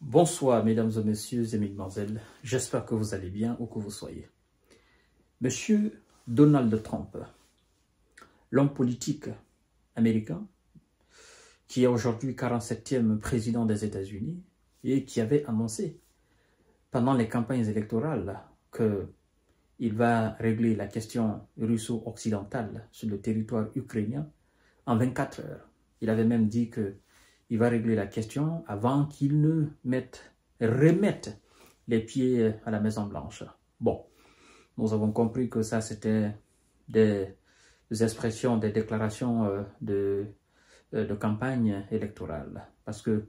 Bonsoir, mesdames et messieurs et mesdemoiselles. J'espère que vous allez bien où que vous soyez. Monsieur Donald Trump, l'homme politique américain, qui est aujourd'hui 47e président des États-Unis et qui avait annoncé pendant les campagnes électorales qu'il va régler la question russo-occidentale sur le territoire ukrainien en 24 heures. Il avait même dit qu'il va régler la question avant qu'il ne remette les pieds à la Maison-Blanche. Bon, nous avons compris que ça c'était des expressions, des déclarations de campagne électorale. Parce que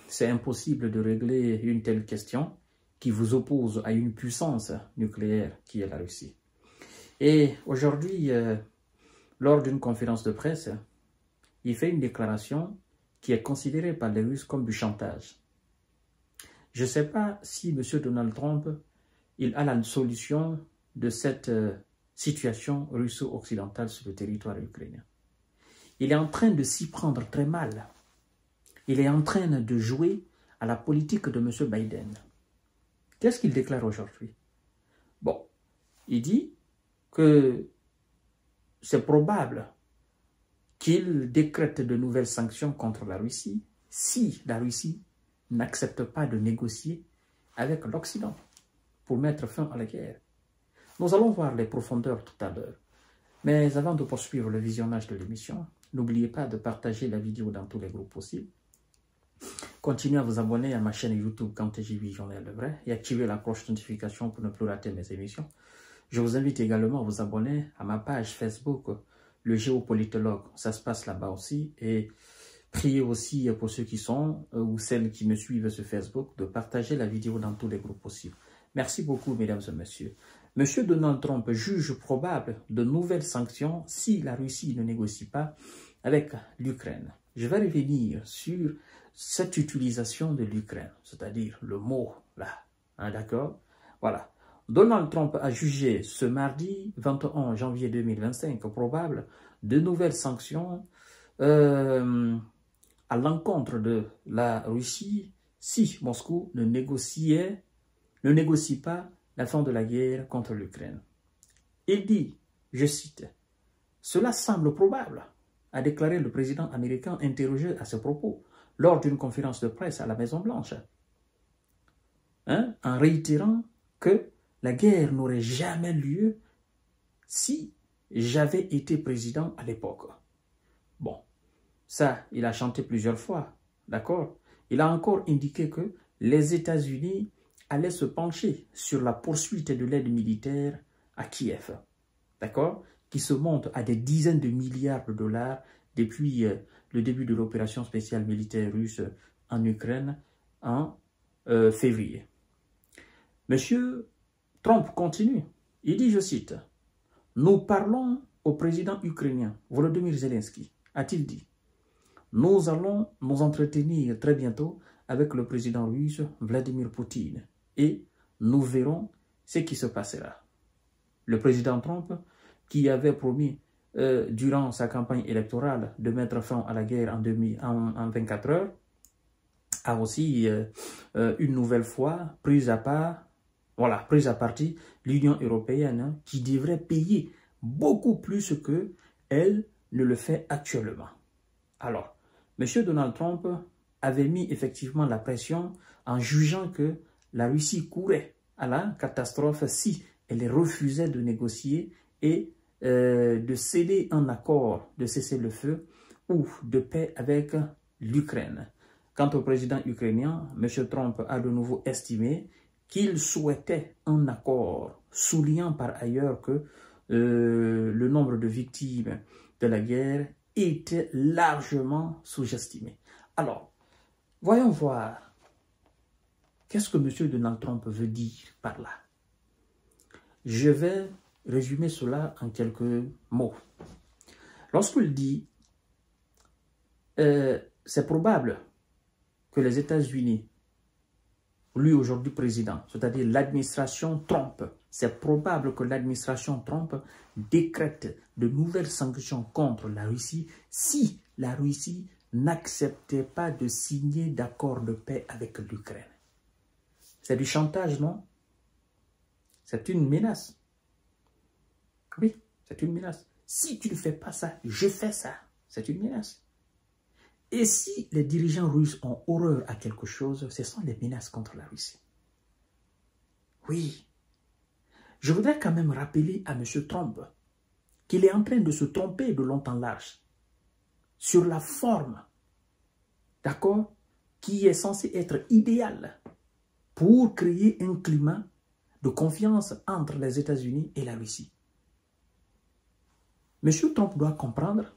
c'est impossible de régler une telle question qui vous oppose à une puissance nucléaire qui est la Russie. Et aujourd'hui, lors d'une conférence de presse, il fait une déclaration qui est considérée par les Russes comme du chantage. Je ne sais pas si M. Donald Trump il a la solution de cette situation russo-occidentale sur le territoire ukrainien. Il est en train de s'y prendre très mal. Il est en train de jouer à la politique de M. Biden. Qu'est-ce qu'il déclare aujourd'hui? Bon, il dit que c'est probable qu'il décrète de nouvelles sanctions contre la Russie si la Russie n'accepte pas de négocier avec l'Occident pour mettre fin à la guerre. Nous allons voir les profondeurs tout à l'heure. Mais avant de poursuivre le visionnage de l'émission, n'oubliez pas de partager la vidéo dans tous les groupes possibles. Continuez à vous abonner à ma chaîne YouTube KanteJV Journal Le Vrai et activez la cloche de notification pour ne plus rater mes émissions. Je vous invite également à vous abonner à ma page Facebook, le géopolitologue. Ça se passe là-bas aussi. Et priez aussi pour ceux qui sont ou celles qui me suivent sur Facebook de partager la vidéo dans tous les groupes possibles. Merci beaucoup, mesdames et messieurs. Monsieur Donald Trump juge probable de nouvelles sanctions si la Russie ne négocie pas avec l'Ukraine. Je vais revenir sur cette utilisation de l'Ukraine, c'est-à-dire le mot là, hein, d'accord? Voilà. Donald Trump a jugé ce mardi 21 janvier 2025 probable de nouvelles sanctions à l'encontre de la Russie si Moscou ne négocie pas la fin de la guerre contre l'Ukraine. Il dit, je cite, « Cela semble probable », a déclaré le président américain interrogé à ce propos lors d'une conférence de presse à la Maison-Blanche, hein, en réitérant que la guerre n'aurait jamais lieu si j'avais été président à l'époque. Bon, ça, il a chanté plusieurs fois, d'accord? Il a encore indiqué que les États-Unis allaient se pencher sur la poursuite de l'aide militaire à Kiev, d'accord? Qui se monte à des dizaines de milliards de dollars depuis le début de l'opération spéciale militaire russe en Ukraine en février. Monsieur Trump continue. Il dit, je cite, « Nous parlons au président ukrainien, Volodymyr Zelensky, a-t-il dit. Nous allons nous entretenir très bientôt avec le président russe Vladimir Poutine et nous verrons ce qui se passera. » Le président Trump, qui avait promis durant sa campagne électorale de mettre fin à la guerre en 24 heures, a aussi une nouvelle fois pris à partie l'Union européenne, hein, qui devrait payer beaucoup plus qu'elle ne le fait actuellement. Alors, M. Donald Trump avait mis effectivement la pression en jugeant que la Russie courait à la catastrophe si elle refusait de négocier et de sceller un accord de cessez-le-feu ou de paix avec l'Ukraine. Quant au président ukrainien, M. Trump a de nouveau estimé qu'il souhaitait un accord, soulignant par ailleurs que le nombre de victimes de la guerre était largement sous-estimé. Alors, voyons voir qu'est-ce que M. Donald Trump veut dire par là. Je vais résumer cela en quelques mots. Lorsqu'il dit c'est probable que les États-Unis, lui aujourd'hui président, c'est-à-dire l'administration Trump, c'est probable que l'administration Trump décrète de nouvelles sanctions contre la Russie si la Russie n'acceptait pas de signer d'accord de paix avec l'Ukraine. C'est du chantage, non? C'est une menace. Oui, c'est une menace. Si tu ne fais pas ça, je fais ça. C'est une menace. Et si les dirigeants russes ont horreur à quelque chose, ce sont les menaces contre la Russie. Oui. Je voudrais quand même rappeler à M. Trump qu'il est en train de se tromper de long en large sur la forme, d'accord, qui est censée être idéale pour créer un climat de confiance entre les États-Unis et la Russie. M. Trump doit comprendre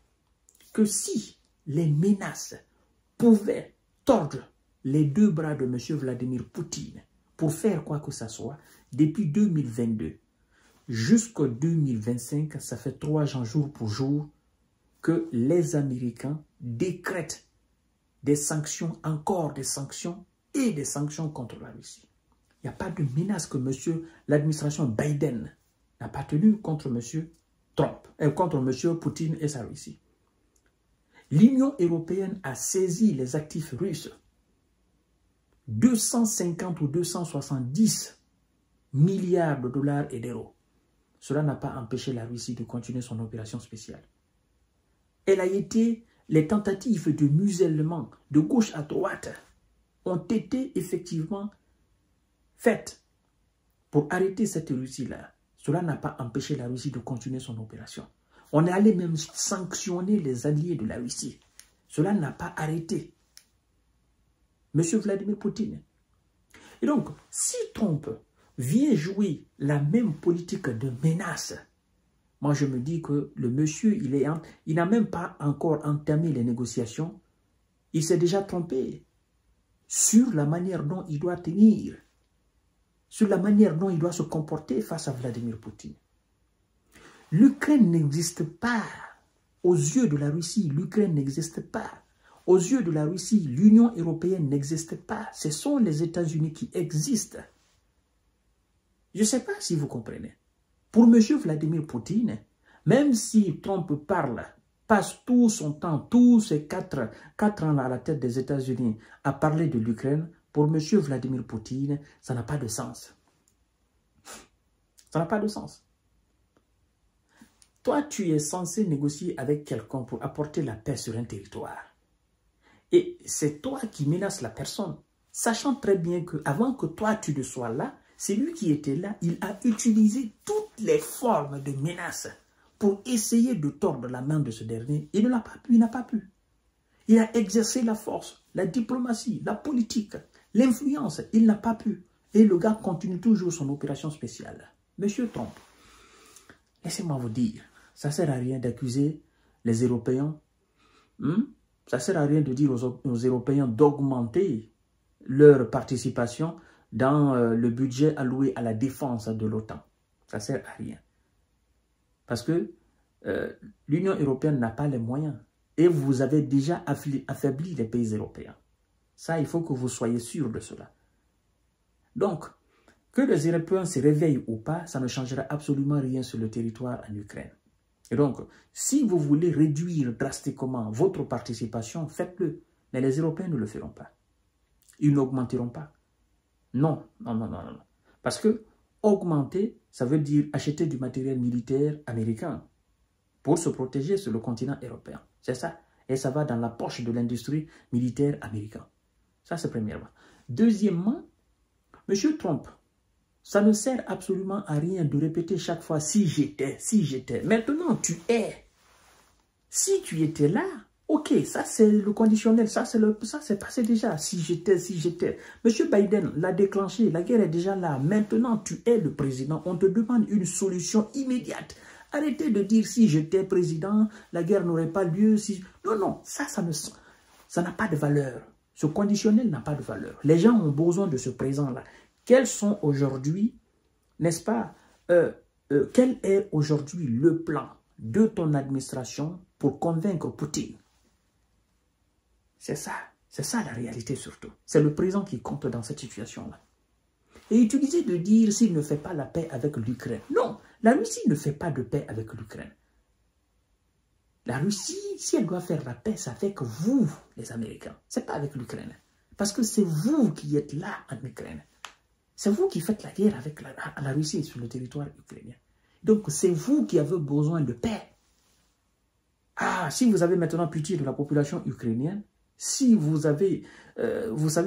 que si les menaces pouvaient tordre les deux bras de M. Vladimir Poutine pour faire quoi que ce soit, depuis 2022 jusqu'en 2025, ça fait 3 ans jour pour jour que les Américains décrètent des sanctions, encore des sanctions et des sanctions contre la Russie. Il n'y a pas de menace que l'administration Biden n'a pas tenue contre M. Trump, contre M. Poutine et sa Russie. L'Union européenne a saisi les actifs russes. 250 ou 270 milliards de dollars et d'euros. Cela n'a pas empêché la Russie de continuer son opération spéciale. Les tentatives de musellement de gauche à droite ont été effectivement faites pour arrêter cette Russie-là. Cela n'a pas empêché la Russie de continuer son opération. On est allé même sanctionner les alliés de la Russie. Cela n'a pas arrêté M. Vladimir Poutine. Et donc, si Trump vient jouer la même politique de menace, moi je me dis que le monsieur, il n'a même pas encore entamé les négociations. Il s'est déjà trompé sur la manière dont il doit tenir, sur la manière dont il doit se comporter face à Vladimir Poutine. L'Ukraine n'existe pas. Aux yeux de la Russie, l'Ukraine n'existe pas. Aux yeux de la Russie, l'Union européenne n'existe pas. Ce sont les États-Unis qui existent. Je ne sais pas si vous comprenez. Pour M. Vladimir Poutine, même si Trump passe tout son temps, tous ces 4 ans à la tête des États-Unis à parler de l'Ukraine, pour M. Vladimir Poutine, ça n'a pas de sens. Ça n'a pas de sens. Toi, tu es censé négocier avec quelqu'un pour apporter la paix sur un territoire. Et c'est toi qui menaces la personne, sachant très bien qu'avant que toi tu ne sois là, c'est lui qui était là, il a utilisé toutes les formes de menaces pour essayer de tordre la main de ce dernier. Il n'a pas pu. Il a exercé la force, la diplomatie, la politique, l'influence, il n'a pas pu. Et le gars continue toujours son opération spéciale. Monsieur Trump, laissez-moi vous dire, ça ne sert à rien d'accuser les Européens. Ça ne sert à rien de dire aux Européens d'augmenter leur participation dans le budget alloué à la défense de l'OTAN. Ça ne sert à rien. Parce que l'Union européenne n'a pas les moyens. Et vous avez déjà affaibli les pays européens. Ça, il faut que vous soyez sûr de cela. Donc, que les Européens se réveillent ou pas, ça ne changera absolument rien sur le territoire en Ukraine. Et donc, si vous voulez réduire drastiquement votre participation, faites-le. Mais les Européens ne le feront pas. Ils n'augmenteront pas. Non. Parce que augmenter, ça veut dire acheter du matériel militaire américain pour se protéger sur le continent européen. C'est ça. Et ça va dans la poche de l'industrie militaire américaine. Ça, c'est premièrement. Deuxièmement, M. Trump, ça ne sert absolument à rien de répéter chaque fois « si j'étais, si j'étais ». Maintenant, tu es. Si tu étais là, ok, ça c'est le conditionnel, ça c'est passé déjà. Si j'étais, si j'étais. M. Biden l'a déclenché, la guerre est déjà là. Maintenant, tu es le président. On te demande une solution immédiate. Arrêtez de dire « si j'étais président, la guerre n'aurait pas lieu. » Non, ça n'a pas de valeur. Ce conditionnel n'a pas de valeur. Les gens ont besoin de ce présent-là. Quels sont aujourd'hui, n'est-ce pas, quel est aujourd'hui le plan de ton administration pour convaincre Poutine? C'est ça la réalité surtout. C'est le présent qui compte dans cette situation-là. Et utiliser de dire s'il ne fait pas la paix avec l'Ukraine. Non, la Russie ne fait pas de paix avec l'Ukraine. La Russie, si elle doit faire la paix, c'est avec vous, les Américains. Ce n'est pas avec l'Ukraine. Parce que c'est vous qui êtes là en Ukraine. C'est vous qui faites la guerre avec la Russie sur le territoire ukrainien. Donc, c'est vous qui avez besoin de paix. Ah, si vous avez maintenant pitié de la population ukrainienne, si vous savez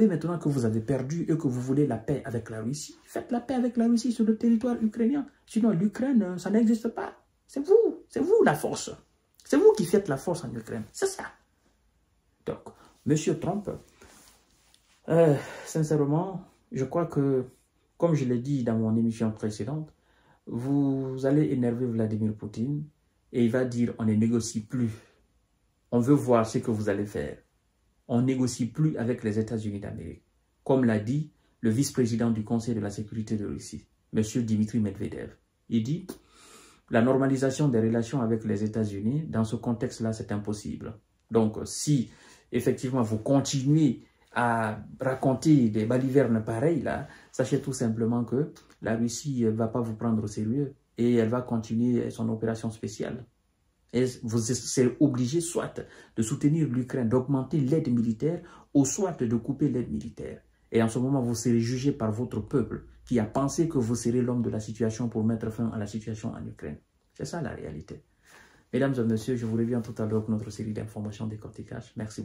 maintenant que vous avez perdu et que vous voulez la paix avec la Russie, faites la paix avec la Russie sur le territoire ukrainien. Sinon, l'Ukraine, ça n'existe pas. C'est vous la force. C'est vous qui faites la force en Ukraine. C'est ça. Donc, Monsieur Trump, sincèrement, je crois que, comme je l'ai dit dans mon émission précédente, vous allez énerver Vladimir Poutine et il va dire on ne négocie plus. On veut voir ce que vous allez faire. On ne négocie plus avec les États-Unis d'Amérique. Comme l'a dit le vice-président du Conseil de la sécurité de Russie, M. Dimitri Medvedev. Il dit la normalisation des relations avec les États-Unis, dans ce contexte-là, c'est impossible. Donc, si effectivement vous continuez à raconter des balivernes pareilles, là, sachez tout simplement que la Russie ne va pas vous prendre au sérieux et elle va continuer son opération spéciale. Et vous serez obligé soit de soutenir l'Ukraine, d'augmenter l'aide militaire ou soit de couper l'aide militaire. Et en ce moment, vous serez jugé par votre peuple qui a pensé que vous serez l'homme de la situation pour mettre fin à la situation en Ukraine. C'est ça la réalité. Mesdames et messieurs, je vous reviens tout à l'heure pour notre série d'informations décortiquage. Merci.